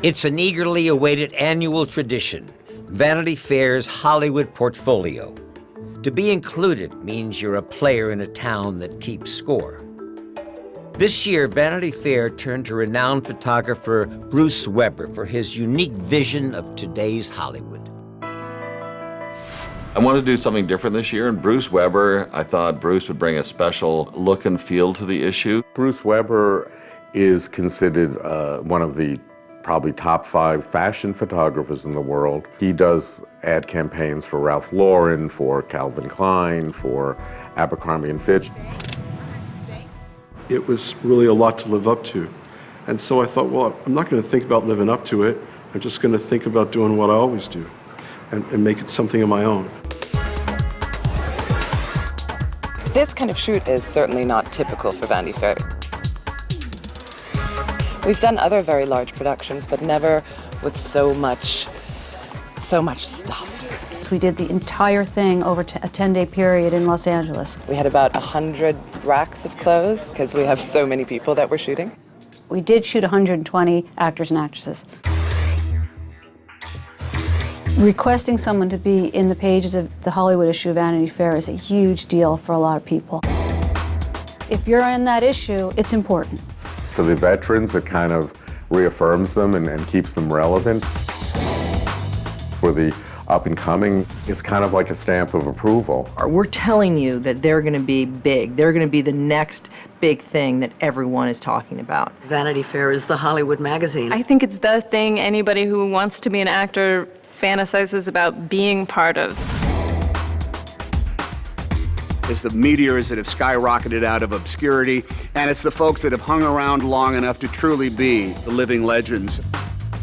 It's an eagerly awaited annual tradition, Vanity Fair's Hollywood portfolio. To be included means you're a player in a town that keeps score. This year, Vanity Fair turned to renowned photographer Bruce Weber for his unique vision of today's Hollywood. I wanted to do something different this year, and Bruce Weber, I thought Bruce would bring a special look and feel to the issue. Bruce Weber is considered one of the probably top 5 fashion photographers in the world. He does ad campaigns for Ralph Lauren, for Calvin Klein, for Abercrombie & Fitch. It was really a lot to live up to. And so I thought, well, I'm not going to think about living up to it. I'm just going to think about doing what I always do and make it something of my own. This kind of shoot is certainly not typical for Vanity Fair. We've done other very large productions, but never with so much stuff. So we did the entire thing over a 10-day period in Los Angeles. We had about 100 racks of clothes because we have so many people that we're shooting. We did shoot 120 actors and actresses. Requesting someone to be in the pages of the Hollywood issue of Vanity Fair is a huge deal for a lot of people. If you're in that issue, it's important. For the veterans, it kind of reaffirms them and keeps them relevant. For the up and coming, it's kind of like a stamp of approval. We're telling you that they're going to be big. They're going to be the next big thing that everyone is talking about. Vanity Fair is the Hollywood magazine. I think it's the thing anybody who wants to be an actor fantasizes about being part of. It's the meteors that have skyrocketed out of obscurity, and it's the folks that have hung around long enough to truly be the living legends.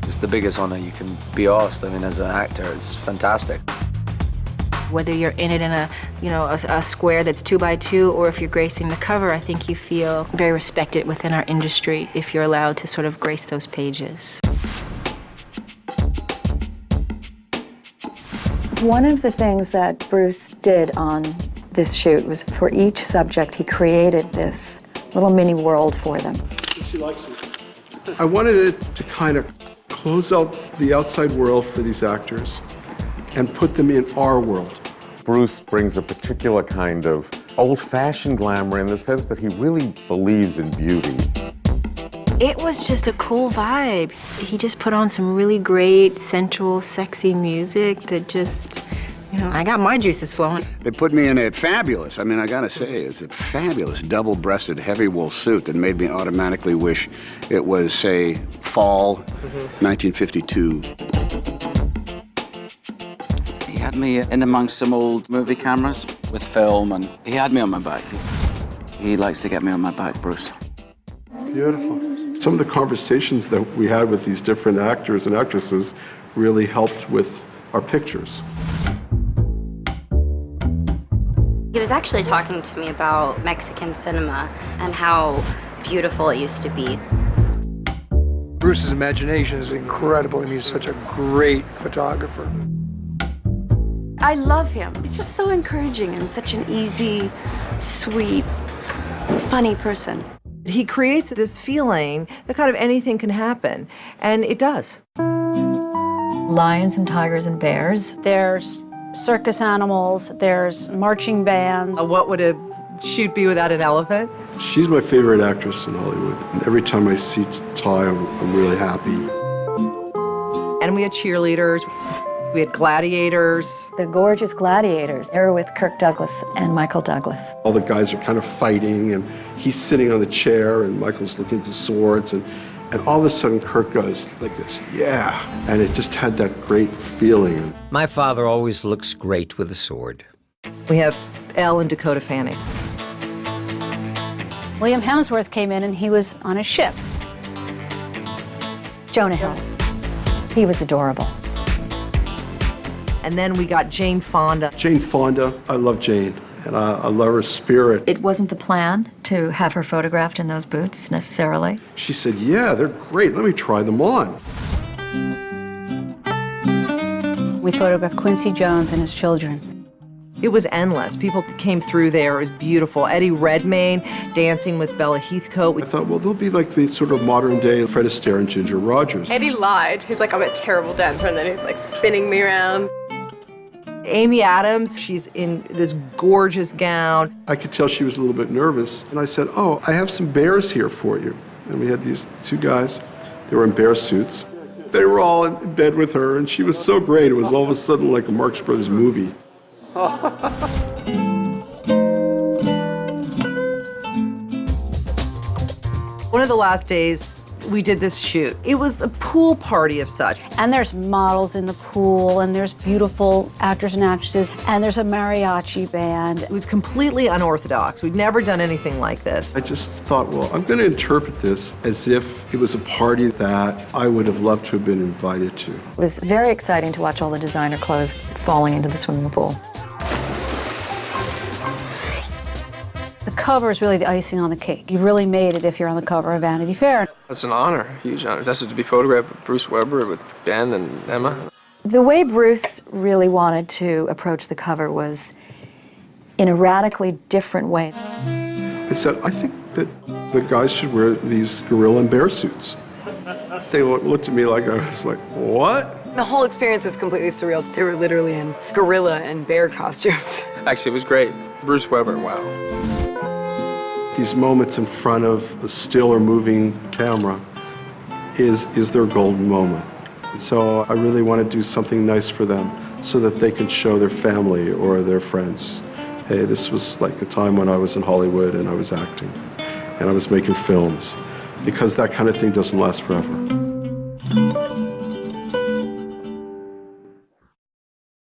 It's the biggest honor you can be asked. I mean, as an actor, it's fantastic. Whether you're in it in a square that's 2x2, or if you're gracing the cover, I think you feel very respected within our industry if you're allowed to sort of grace those pages. One of the things that Bruce did on this shoot was for each subject, he created this little mini world for them. She likes it. I wanted it to kind of close out the outside world for these actors and put them in our world. Bruce brings a particular kind of old-fashioned glamour in the sense that he really believes in beauty. It was just a cool vibe. He just put on some really great, sensual, sexy music that just, I got my juices flowing. They put me in a fabulous, I gotta say, it's a fabulous double-breasted heavy wool suit that made me automatically wish it was, say, fall 1952. He had me in amongst some old movie cameras with film, and he had me on my back. He likes to get me on my back, Bruce. Beautiful. Some of the conversations that we had with these different actors and actresses really helped with our pictures. He was actually talking to me about Mexican cinema and how beautiful it used to be. Bruce's imagination is incredible. He's such a great photographer. I love him. He's just so encouraging and such an easy, sweet, funny person. He creates this feeling that kind of anything can happen, and it does. Lions and tigers and bears. There's circus animals, there's marching bands. What would a shoot be without an elephant? She's my favorite actress in Hollywood, and every time I see Ty, I'm really happy. And we had cheerleaders. We had gladiators. The gorgeous gladiators. They were with Kirk Douglas and Michael Douglas. All the guys are kind of fighting, and he's sitting on the chair, and Michael's looking at the swords, and all of a sudden Kirk goes like this, yeah. And it just had that great feeling. My father always looks great with a sword. We have Elle and Dakota Fanning. William Hemsworth came in and he was on a ship. Jonah Hill. He was adorable. And then we got Jane Fonda. Jane Fonda, I love Jane, and I love her spirit. It wasn't the plan to have her photographed in those boots, necessarily. She said, yeah, they're great, let me try them on. We photographed Quincy Jones and his children. It was endless. People came through there. It was beautiful. Eddie Redmayne dancing with Bella Heathcote. I thought, well, they'll be like the sort of modern day Fred Astaire and Ginger Rogers. Eddie lied. He's like, I'm a terrible dancer, and then he's like spinning me around. Amy Adams, she's in this gorgeous gown. I could tell she was a little bit nervous. And I said, oh, I have some bears here for you. And we had these two guys. They were in bear suits. They were all in bed with her, and she was so great. It was all of a sudden like a Marx Brothers movie. One of the last days, we did this shoot. It was a pool party of such. And there's models in the pool, and there's beautiful actors and actresses, and there's a mariachi band. It was completely unorthodox. We'd never done anything like this. I just thought, well, I'm going to interpret this as if it was a party that I would have loved to have been invited to. It was very exciting to watch all the designer clothes falling into the swimming pool. The cover is really the icing on the cake. You really made it if you're on the cover of Vanity Fair. It's an honor, a huge honor. That's to be photographed with Bruce Weber, with Ben and Emma. The way Bruce really wanted to approach the cover was in a radically different way. I said, I think that the guys should wear these gorilla and bear suits. They looked at me like I was like, what? The whole experience was completely surreal. They were literally in gorilla and bear costumes. Actually, it was great. Bruce Weber, wow. These moments in front of a still or moving camera is their golden moment. So I really want to do something nice for them so that they can show their family or their friends, hey, this was like a time when I was in Hollywood and I was acting and I was making films, because that kind of thing doesn't last forever.